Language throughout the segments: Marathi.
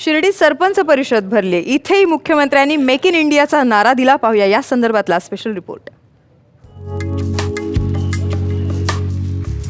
शिर्डीत सरपंच परिषद भरली। इथेही मुख्यमंत्र्यांनी मेक इन इंडियाचा नारा दिला। पाहूया या संदर्भातला स्पेशल रिपोर्ट।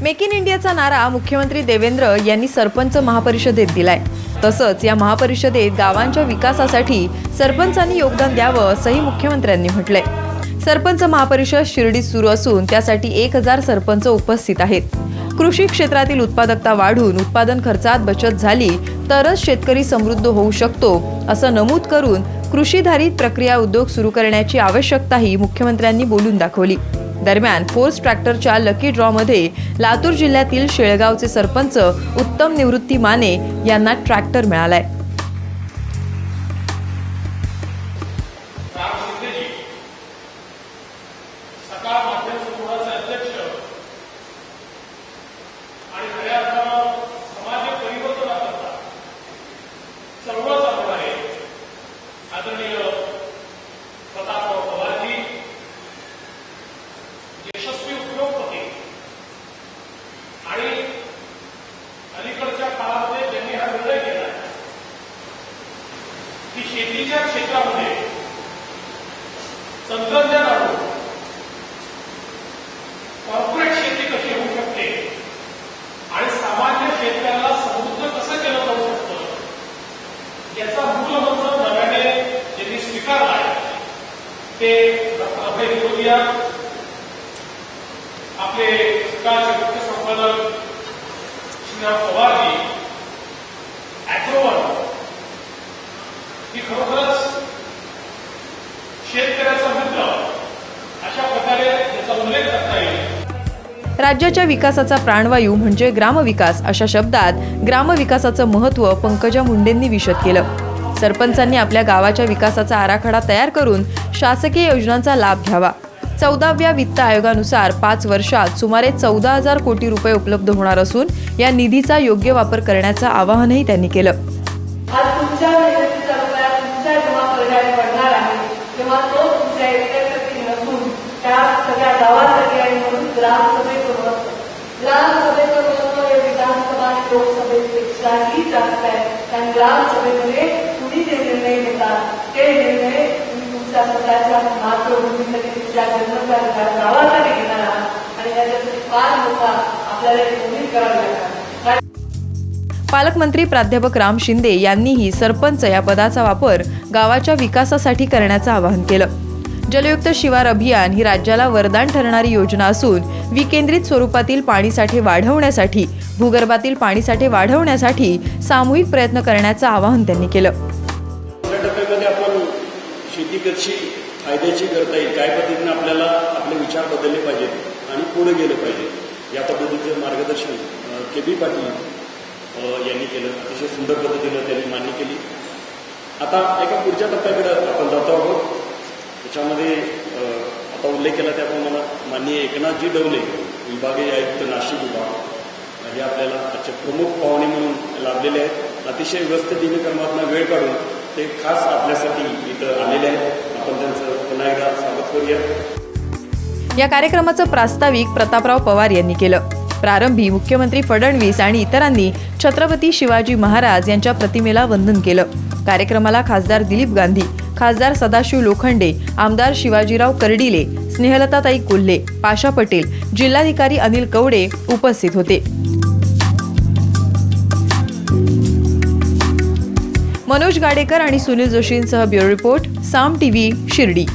मेक इन इंडियाचा नारा मुख्यमंत्री देवेंद्र यांनी सरपंच महापरिषदेत दिलाय। तसंच या महापरिषदेत गावांच्या विकासासाठी सरपंचांनी योगदान द्यावं असंही मुख्यमंत्र्यांनी म्हटलंय। सरपंच महापरिषद शिर्डीत सुरू असून त्यासाठी 1000 सरपंच उपस्थित आहेत। कृषी क्षेत्रातील उत्पादकता वाढून उत्पादन खर्चात बचत झाली तरच शेतकरी समृद्ध होऊ शकतो असं नमूद करून कृषीधारित प्रक्रिया उद्योग सुरू करण्याची आवश्यकताही मुख्यमंत्र्यांनी बोलून दाखवली। दरम्यान फोर्स ट्रॅक्टरच्या लकी ड्रॉ मध्ये लातूर जिल्ह्यातील शेळगावचे सरपंच उत्तम निवृत्ती माने यांना ट्रॅक्टर मिळालाय। यशस्वी उद्योगपती आणि अलीकडच्या काळामध्ये ज्यांनी हा निर्णय केला की शेतीच्या क्षेत्रामध्ये तंत्रज्ञान आणून कॉर्पोरेट शेती कशी होऊ शकते आणि सामान्य शेतकऱ्याला समृद्ध कसं केलं जाऊ शकतं याचा मूलमंत्र नव्याने ज्यांनी स्वीकारला आहे ते अभय विरोधिया आपले सरकारचे मुख्य संपादक श्रीराम पवारजी ॲग्रोवन ही खरोखरच शेतकऱ्याचा मित्र अशा प्रकारे याचा उल्लेख करता येईल। राज्याच्या विकासाचा प्राणवायू म्हणजे ग्रामविकास अशा शब्दात ग्रामविकासाचं महत्त्व पंकजा मुंडेंनी विशद केलं। सरपंचांनी आपल्या गावाच्या विकासाचा आराखडा तयार करून शासकीय योजनांचा लाभ घ्यावा। 14व्या वित्त आयोगानुसार 5 वर्षात सुमारे 14,000 कोटी रुपये उपलब्ध होणार असून या निधीचा योग्य वापर करण्याचं आवाहनही त्यांनी केलं। आज तुमच्या मेहनतीचा रुपया तुमच्या जेव्हा पर्याय पडणार आहे तेव्हा तो तुमच्या एकट्यासाठी नसून त्या सगळ्या गावासाठी आहे। म्हणून ग्रामसभेचं महत्त्व हे विधानसभा आणि लोकसभेपेक्षाही जास्त आहे। कारण ग्रामसभेमध्ये तुम्ही जे निर्णय घेतात ते निर्णय तुमच्या स्वतःच्या मातृभूमीसाठी तुमच्या जन्मच्या गावासाठी घेणार आहात आणि त्याच्यासाठी फार मोठा आपल्याला उमेद करावी लागणार। पालकमंत्री प्राध्यापक राम शिंदे यांनीही सरपंच या पदाचा वापर गावाच्या विकासासाठी करण्याचं आवाहन केलं। जलयुक्त शिवार अभियान ही राज्याला वरदान ठरणारी योजना असून विकेंद्रित स्वरूपातील पाणीसाठे वाढवण्यासाठी भूगर्भातील पाणीसाठे वाढवण्यासाठी सामूहिक प्रयत्न करण्याचं आवाहन त्यांनी केलं। आपण शेती कशी फायद्याची करता येईल, काय पद्धतीने आपल्याला आपले विचार बदलले पाहिजेत आणि पुढे गेलं पाहिजे या पद्धतीचं मार्गदर्शन के.बी. पाटील यांनी केलं। अतिशय सुंदर पद्धतीनं त्यांनी मान्य केली। आता एका पुढच्या टप्प्याकडे आपण जातो आहोत। त्याच्यामध्ये आता उल्लेख केला त्याप्रमाणे माननीय एकनाथजी डवले विभागीय आयुक्त नाशिक विभाग हे आपल्याला आजचे प्रमुख पाहुणे म्हणून लाभलेले आहेत। अतिशय व्यस्त दिनक्रमातून वेळ काढून ते खास आपल्यासाठी इथं आलेले आहेत। आपण त्यांचं पुन्हा एकदा स्वागत करूया। या कार्यक्रमाचं प्रास्ताविक प्रतापराव पवार यांनी केलं। प्रारंभी मुख्यमंत्री फडणवीस आणि इतरांनी छत्रपती शिवाजी महाराज यांच्या प्रतिमेला वंदन केलं। कार्यक्रमाला खासदार दिलीप गांधी, खासदार सदाशिव लोखंडे, आमदार शिवाजीराव कर्डिले, स्नेहलताताई कोल्हे, पाशा पटेल, जिल्हाधिकारी अनिल कवडे उपस्थित होते। मनोज गाडेकर आणि सुनील जोशींसह ब्युरो रिपोर्ट साम टीव्ही शिर्डी।